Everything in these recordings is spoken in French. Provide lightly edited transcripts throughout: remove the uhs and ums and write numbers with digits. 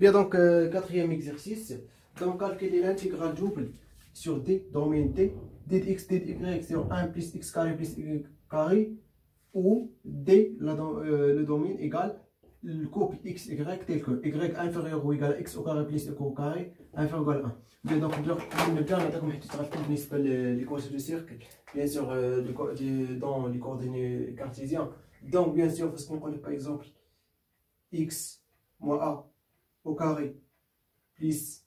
Bien, donc, quatrième exercice. Donc, calculer l'intégrale double sur d, domaine d, d de x, d de y sur 1 plus x carré plus y carré, où d, le domaine égale le couple x, y tel que y inférieur ou égal à x au carré plus y au carré inférieur ou égal à 1. Bien, donc, نبدأ نعطيكم حتى تعرفوا بالنسبة لl'équation de cercle, bien sûr, dans les coordonnées cartésiennes. Donc, bien sûr, parce qu'on connaît par exemple x moins a au carré plus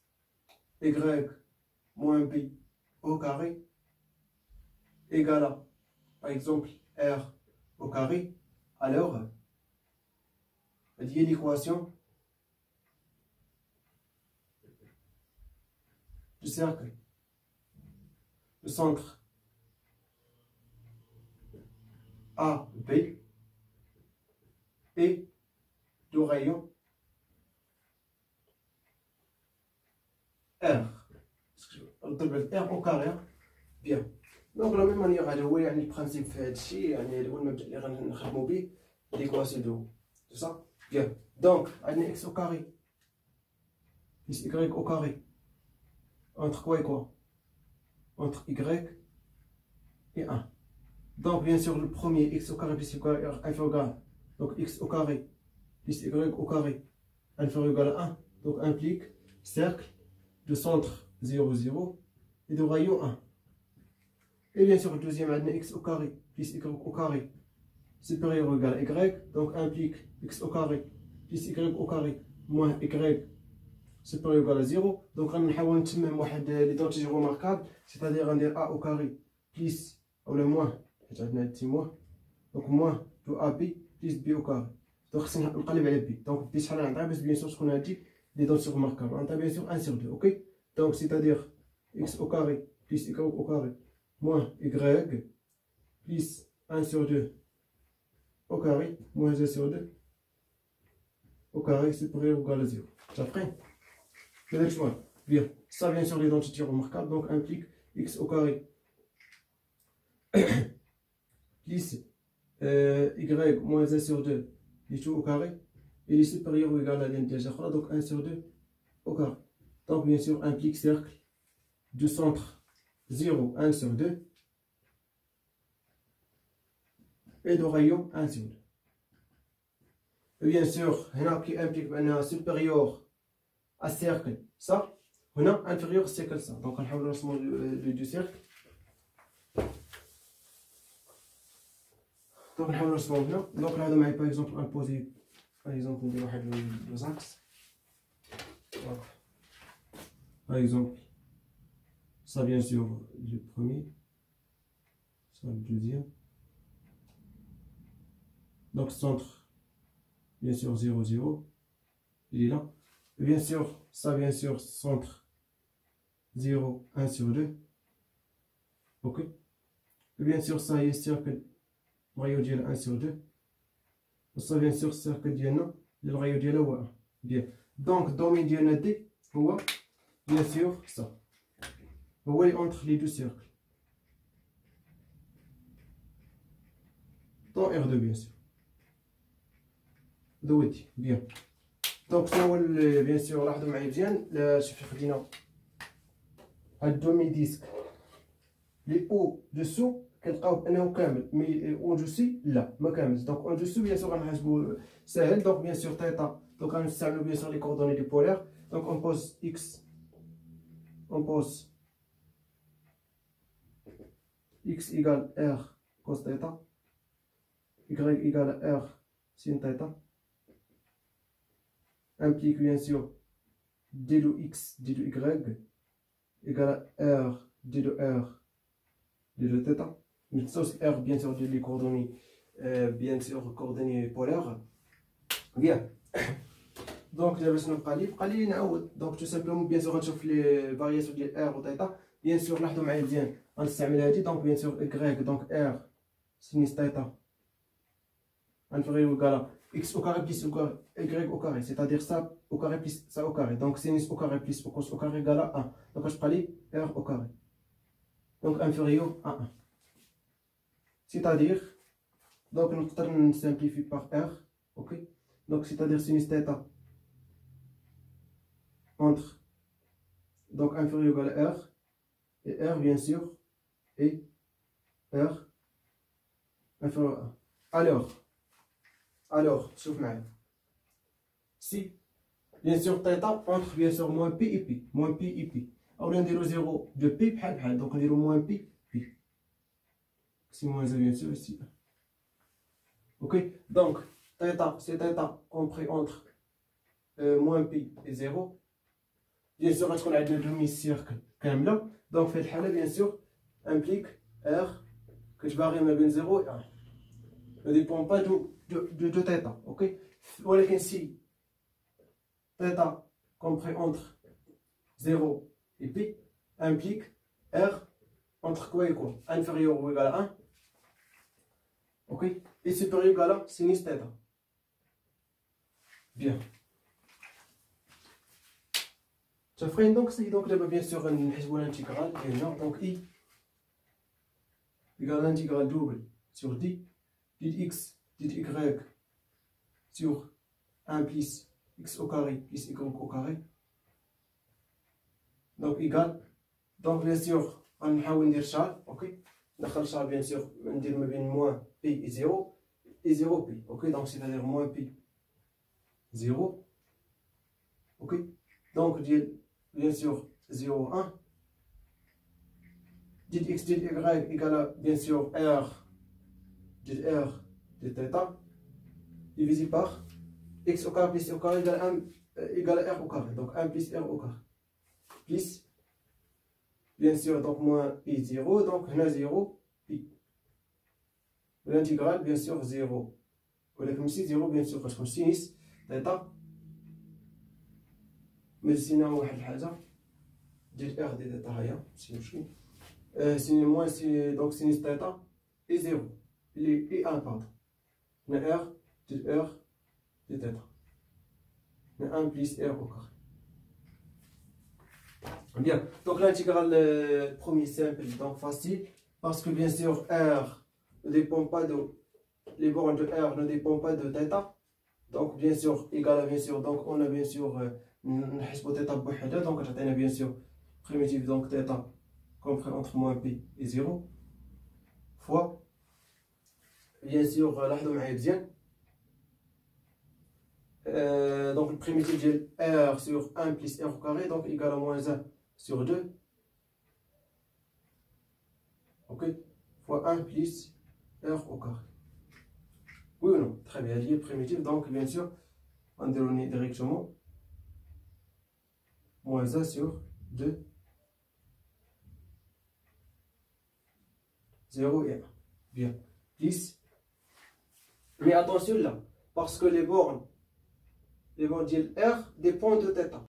y moins b au carré égale à, par exemple, r au carré. Alors, il y a l'équation du cercle, le centre A, B et du rayon R. R au carré. Bien. Donc, de la même manière, le principe fait ici, l'équation de ça. Bien. Donc, on a x au carré plus y au carré. Entre quoi et quoi? Entre y et 1. Donc, bien sûr, le premier x au carré plus y inférieur, donc x au carré plus y au carré inférieur ou égal à 1. Donc, implique cercle de centre 0, 0 et de rayon 1. Et bien sûr, le deuxième, on a x au carré plus y au carré supérieur ou égal à y. Donc, implique x au carré plus y au carré moins y supérieur ou égal à 0. Donc, on va essayer l'identité remarquable, c'est-à-dire on a a au carré plus ou le moins, donc moins de ab plus b au carré. Donc, on va enlever b. Donc, bien sûr, ce qu'on a dit, l'identité remarquable. On a bien sûr 1 sur 2, ok? Donc, c'est-à-dire x au carré plus y au carré moins y plus 1 sur 2 au carré moins 1 sur 2 au carré supérieur ou égal à 0. Ça fait bien. Ça, bien sûr, l'identité remarquable, donc implique x au carré plus y moins 1 sur 2 et tout au carré, et est supérieur ou égal à l'intégrale, donc 1 sur 2 au carré. Donc, bien sûr, implique cercle du centre 0, 1 sur 2 et de rayon 1 sur 2. Et bien sûr, هنا qui implique بأنها supérieur à cercle ça, هنا inférieur cercle ça. Donc, on va نرسموا le cercle. Donc, on va نرسموا هنا. Donc, là, on par exemple imposer, par exemple, ندير واحد les axes. Par exemple, ça bien sûr le premier, ça le deuxième. Donc, centre, bien sûr 0, 0, il est là. Et bien sûr, ça bien sûr centre 0, 1 sur 2. Ok. Et bien sûr, ça y est cercle rayon ديال 1 sur 2. Ça bien sûr cercle ديالنا le rayon ديالها هو 1. Bien. Donc, domaine ديالنا D هو bien sûr ça. Vous voyez entre les deux cercles. Dans R2 bien sûr. دويتي. Bien. Donc, bien sûr, لاحظوا معايا مزيان شوف خدينا هاد دومي ديسك لي او دوسو كنلقاو بانه كامل مي او دوسي لا ما كاملش. دونك او دوسو بيان سور غنحسبو ساهل. دونك بيان سور تيتا دونك غنستعملو بيان سور لي كوردوني دي بولير. دونك اون بوز اكس اون بوز x égale r cos θ, y égale r sin θ, implique bien sûr d de x, d de y égale à r, d de r, d de θ. Mais ça c'est r bien sûr de les coordonnées, bien sûr coordonnées polaires. Bien. Donc دابا شنو بقى لي نعاود. دونك تو سامبلومون bien sûr غنشوف لي فارياسيون ديال r و θ. Bien sûr, لاحظوا معايا مزيان غنستعمل هادي. دونك بيان سور y دونك r سينيس θ inférieur ou égal à x au carré plus y au carré, c'est-à-dire ça au carré plus ça au carré. Donc sinus au carré plus cos au carré égal à 1. Donc je prends r au carré. Donc inférieur à 1. C'est-à-dire, donc on simplifie par r, ok. Donc c'est-à-dire sinus θ entre, donc inférieur ou égal à R, et R bien sûr, et R inférieur à 1. Alors, شوف معايا. Si, bien sûr, θ entre bien sûr moins P et P, moins P et P. Alors, on dirait 0 de P بحال بحال, donc on dirait moins P, P. Si moins 1 bien sûr ici. Ok, donc θ, c'est θ compris entre moins P et 0. Bien sûr, غتكون عندنا demi-cercle كاملة. Donc في الحالة bien sûr implique R كتباغي ما بين 0 et 1. Ne dépend pas de θ. Ok, ولكن si θ compris entre 0 et P implique R entre quoi et quoi? Inférieur ou égal à 1. Ok, et supérieur ou égal à sinus θ. Bien. Ça ferait donc, c'est donc bien sûr l'intégrale, donc I égale l'intégrale double sur d, dx, dy sur 1 plus x au carré plus y au carré. Donc égal, donc bien sûr, on va ندير شار, ok. ندخل شار bien sûr, ندير ما بين moins p et 0 et 0 p, ok. Donc c'est-à-dire moins p 0, ok. Donc bien sûr 0 1 dx dy égale à bien sûr r de θ divisé par x au carré plus y au carré égale à r au carré, donc 1 plus r au carré plus bien sûr donc moins pi 0, donc on a 0 pi l'intégrale bien sûr 0 ولكن ماشي 0 bien sûr كتكون سينيس θ مزينا واحد الحاجه ديال r دي θ هي ماشي مشكل سيني موان سي دونك سينيس θ et 0 et 1 pardon on a r de θ on a 1 plus r au carré. Bien, donc l'intégrale premier simple, donc facile, parce que bien sûr R ne dépend pas de, les bornes de R ne dépendent pas de θ, donc bien sûr égal à bien sûr, donc on a bien sûr نحسبوا θ بوحدها, donc on a bien sûr primitive donc θ compris entre moins P et 0 fois bien sûr لاحظوا معايا مزيان donc le primitif ديال R sur 1 plus R au carré, donc égal à moins 1 sur 2, ok, fois 1 plus R au carré. Oui ou non? Très bien, lié primitif, donc bien sûr, on déroule directement moins 1 sur 2, 0 et 1. Bien, plus. Mais attention là, parce que les bornes de R dépendent de θ.